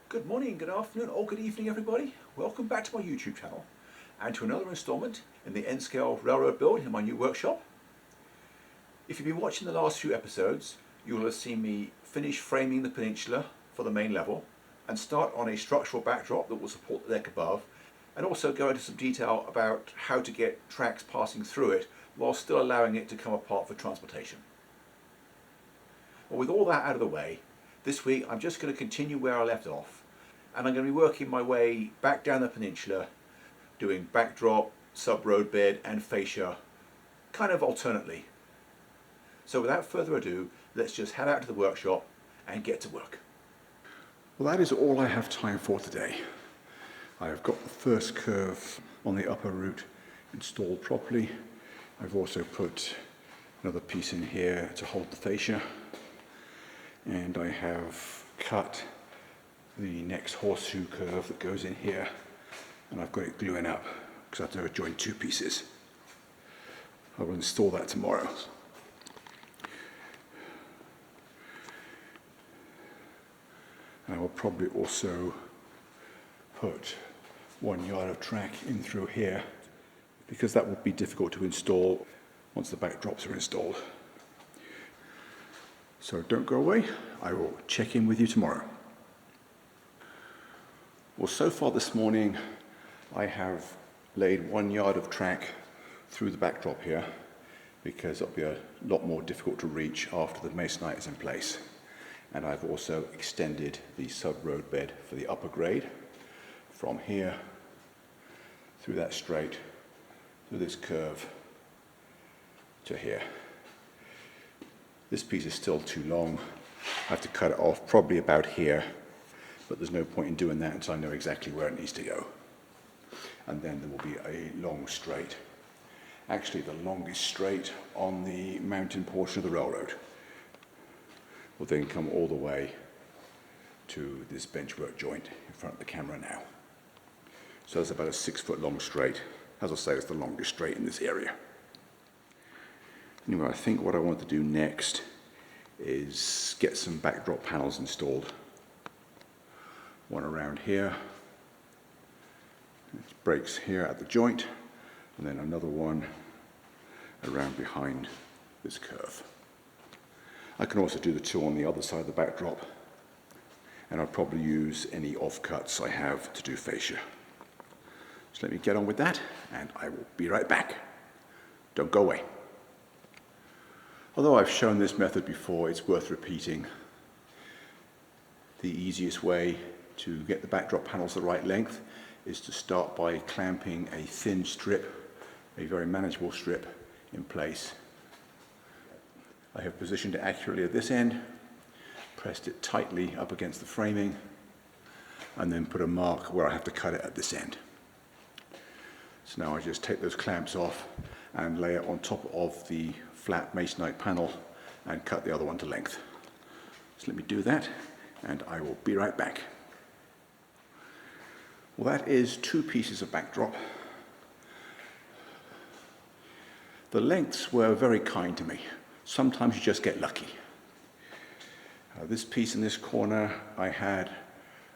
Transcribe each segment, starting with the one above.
Good morning, good afternoon, or good evening, everybody. Welcome back to my YouTube channel and to another installment in the N-scale railroad build in my new workshop. If you've been watching the last few episodes, you will have seen me finish framing the peninsula for the main level and start on a structural backdrop that will support the deck above, and also go into some detail about how to get tracks passing through it while still allowing it to come apart for transportation. Well, with all that out of the way, this week I'm just going to continue where I left off, and I'm going to be working my way back down the peninsula, doing backdrop, sub-road bed and fascia, kind of alternately. So without further ado, let's just head out to the workshop and get to work. Well, that is all I have time for today. I have got the first curve on the upper route installed properly. I've also put another piece in here to hold the fascia, and I have cut the next horseshoe curve that goes in here, and I've got it gluing up because I have to join two pieces. I will install that tomorrow. And I will probably also put 1 yard of track in through here, because that would be difficult to install once the backdrops are installed. So don't go away, I will check in with you tomorrow. Well, so far this morning I have laid 1 yard of track through the backdrop here, because it'll be a lot more difficult to reach after the masonite is in place. And I've also extended the sub-road bed for the upper grade from here through that straight, through this curve to here. This piece is still too long. I have to cut it off probably about here, but there's no point in doing that until I know exactly where it needs to go. And then there will be a long straight. Actually, the longest straight on the mountain portion of the railroad will then come all the way to this benchwork joint in front of the camera now. So that's about a 6 foot long straight. As I say, it's the longest straight in this area. Anyway, I think what I want to do next is get some backdrop panels installed. One around here, it breaks here at the joint, and then another one around behind this curve. I can also do the two on the other side of the backdrop, and I'll probably use any offcuts I have to do fascia. So let me get on with that, and I will be right back. Don't go away. Although I've shown this method before, it's worth repeating. The easiest way to get the backdrop panels the right length is to start by clamping a thin strip, a very manageable strip, in place. I have positioned it accurately at this end, pressed it tightly up against the framing, and then put a mark where I have to cut it at this end. So now I just take those clamps off and lay it on top of the flat masonite panel and cut the other one to length. So let me do that, and I will be right back. Well, that is 2 pieces of backdrop. The lengths were very kind to me. Sometimes you just get lucky. This piece in this corner, I had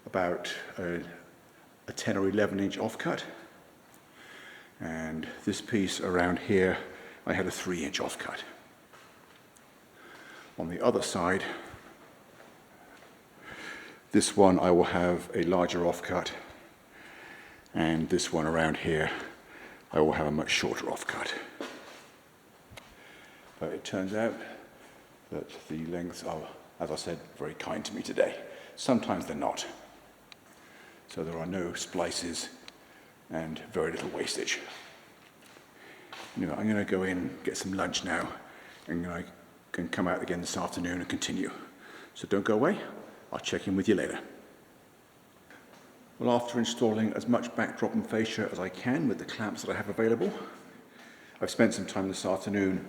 about a 10 or 11 inch offcut. And this piece around here, I had a 3 inch offcut. On the other side, this one I will have a larger offcut, and this one around here, I will have a much shorter offcut. But it turns out that the lengths are, as I said, very kind to me today. Sometimes they're not. So there are no splices and very little wastage. Anyway, I'm going to go in, get some lunch now, and I can come out again this afternoon and continue. So don't go away. I'll check in with you later. Well, after installing as much backdrop and fascia as I can with the clamps that I have available, I've spent some time this afternoon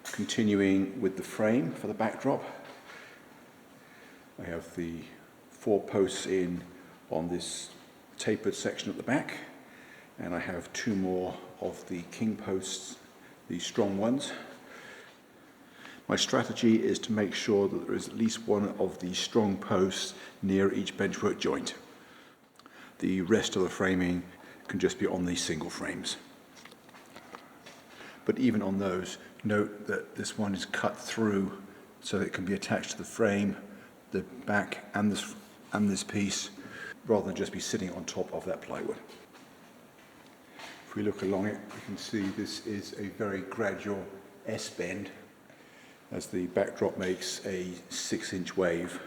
continuing with the frame for the backdrop. I have the 4 posts in on this tapered section at the back, and I have 2 more of the king posts, the strong ones. My strategy is to make sure that there is at least one of the strong posts near each benchwork joint. The rest of the framing can just be on these single frames. But even on those, note that this one is cut through so that it can be attached to the frame, the back and this piece, rather than just be sitting on top of that plywood. If we look along it, we can see this is a very gradual S-bend as the backdrop makes a 6-inch wave.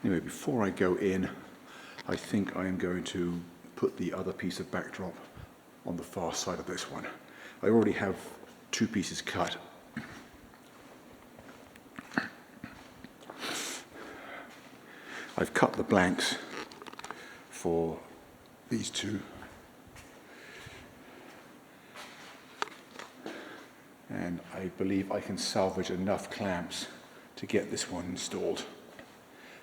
Anyway, before I go in, I think I am going to put the other piece of backdrop on the far side of this one. I already have 2 pieces cut. I've cut the blanks for these 2. And I believe I can salvage enough clamps to get this one installed.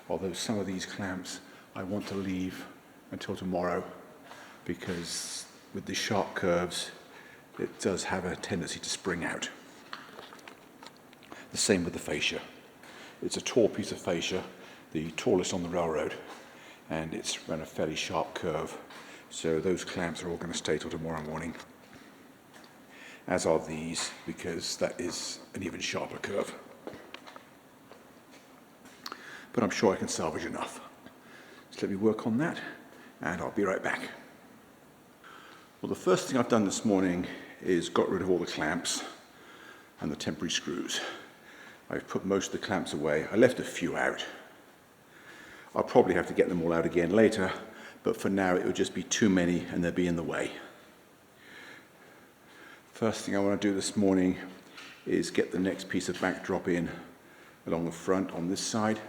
Although some of these clamps I want to leave until tomorrow, because with the sharp curves it does have a tendency to spring out. The same with the fascia. It's a tall piece of fascia, the tallest on the railroad, and it's run a fairly sharp curve, so those clamps are all going to stay till tomorrow morning, as are these, because that is an even sharper curve. But I'm sure I can salvage enough. So let me work on that, and I'll be right back. Well, the first thing I've done this morning is got rid of all the clamps and the temporary screws. I've put most of the clamps away. I left a few out. I'll probably have to get them all out again later, but for now it would just be too many and they'd be in the way. First thing I want to do this morning is get the next piece of backdrop in along the front on this side.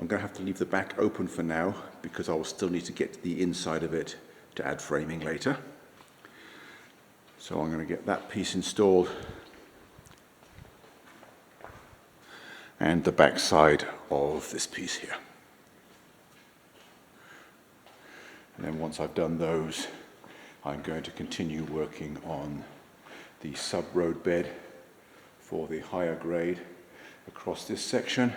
I'm going to have to leave the back open for now because I will still need to get to the inside of it to add framing later. So I'm going to get that piece installed and the back side of this piece here. And then once I've done those, I'm going to continue working on the sub-road bed for the higher grade across this section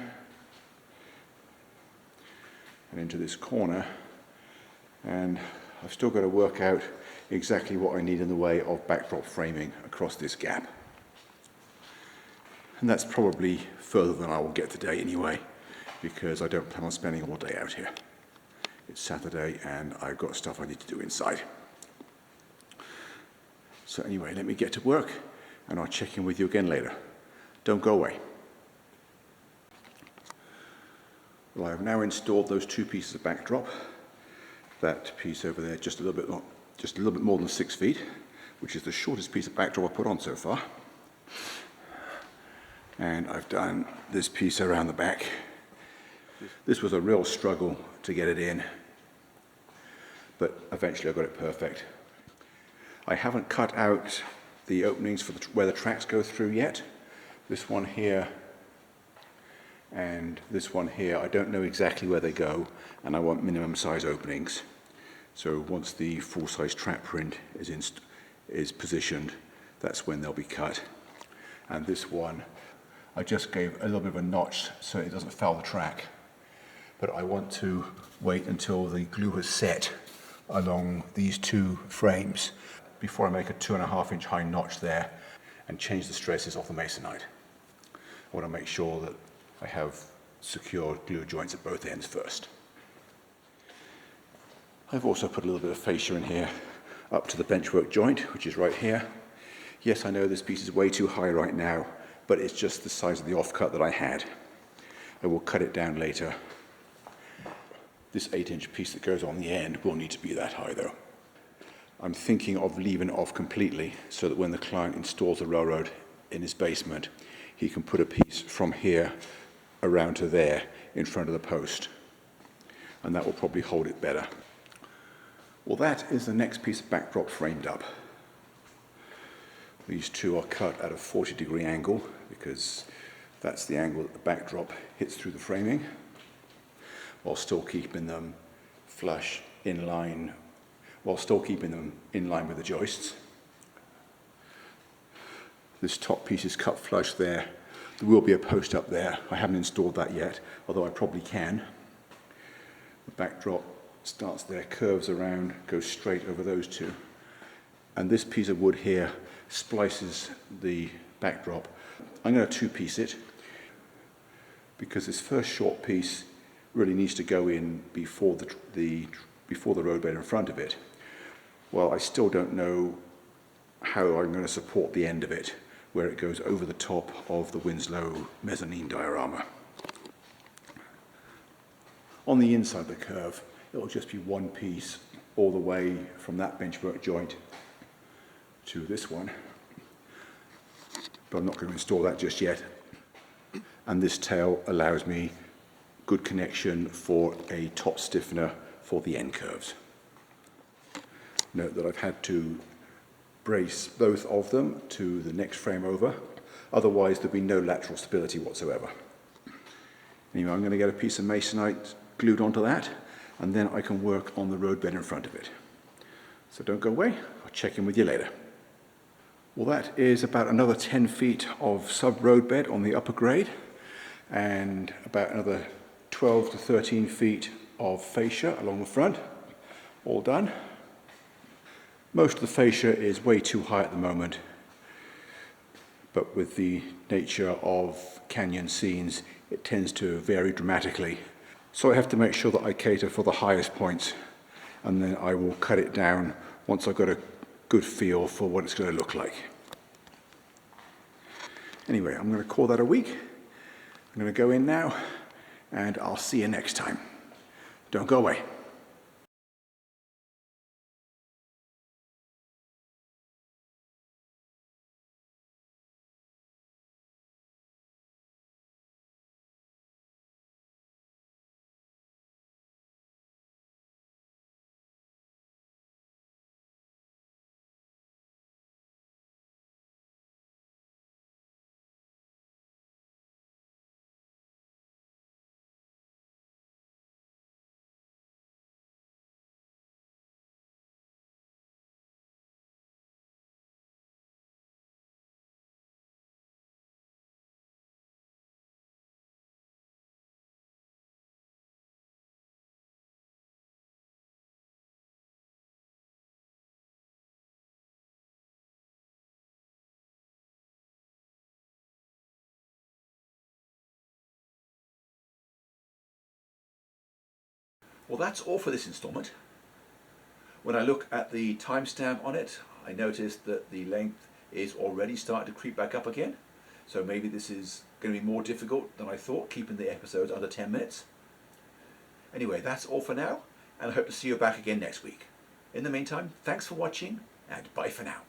and into this corner, and I've still got to work out exactly what I need in the way of backdrop framing across this gap, and that's probably further than I will get today anyway, because I don't plan on spending all day out here. It's Saturday and I've got stuff I need to do inside. So anyway, let me get to work and I'll check in with you again later. Don't go away. Well, I've now installed those 2 pieces of backdrop. That piece over there, just a little bit more than 6 feet, which is the shortest piece of backdrop I've put on so far. And I've done this piece around the back. This was a real struggle to get it in, but eventually I got it perfect. I haven't cut out the openings for where the tracks go through yet. This one here and this one here, I don't know exactly where they go, and I want minimum size openings. So once the full-size track print is positioned, that's when they'll be cut. And this one, I just gave a little bit of a notch so it doesn't foul the track. But I want to wait until the glue has set along these 2 frames before I make a 2.5-inch high notch there and change the stresses off the masonite. I want to make sure that I have secure glue joints at both ends first. I've also put a little bit of fascia in here up to the benchwork joint, which is right here. Yes, I know this piece is way too high right now, but it's just the size of the offcut that I had. I will cut it down later. This 8-inch piece that goes on the end will need to be that high though. I'm thinking of leaving it off completely so that when the client installs the railroad in his basement, he can put a piece from here around to there in front of the post, and that will probably hold it better. Well, that is the next piece of backdrop framed up. These 2 are cut at a 40-degree angle because that's the angle that the backdrop hits through the framing, while still keeping them flush in line, with the joists. This top piece is cut flush there. There will be a post up there. I haven't installed that yet, although I probably can. The backdrop starts there, curves around, goes straight over those two. And this piece of wood here splices the backdrop. I'm going to two-piece it because this first short piece really needs to go in before the roadbed in front of it. Well, I still don't know how I'm going to support the end of it, where it goes over the top of the Winslow mezzanine diorama. On the inside of the curve, it'll just be one piece all the way from that benchwork joint to this one. But I'm not going to install that just yet. And this tail allows me good connection for a top stiffener for the end curves. Note that I've had to brace both of them to the next frame over, otherwise there'll be no lateral stability whatsoever. Anyway, I'm going to get a piece of masonite glued onto that, and then I can work on the roadbed in front of it. So don't go away, I'll check in with you later. Well, that is about another 10 feet of sub-roadbed on the upper grade, and about another 12 to 13 feet of fascia along the front, all done. Most of the fascia is way too high at the moment, but with the nature of canyon scenes, it tends to vary dramatically. So I have to make sure that I cater for the highest points, and then I will cut it down once I've got a good feel for what it's going to look like. Anyway, I'm going to call that a week. I'm going to go in now, and I'll see you next time. Don't go away. Well, that's all for this installment. When I look at the timestamp on it, I noticed that the length is already starting to creep back up again. So maybe this is going to be more difficult than I thought, keeping the episodes under 10 minutes. Anyway, that's all for now, and I hope to see you back again next week. In the meantime, thanks for watching, and bye for now.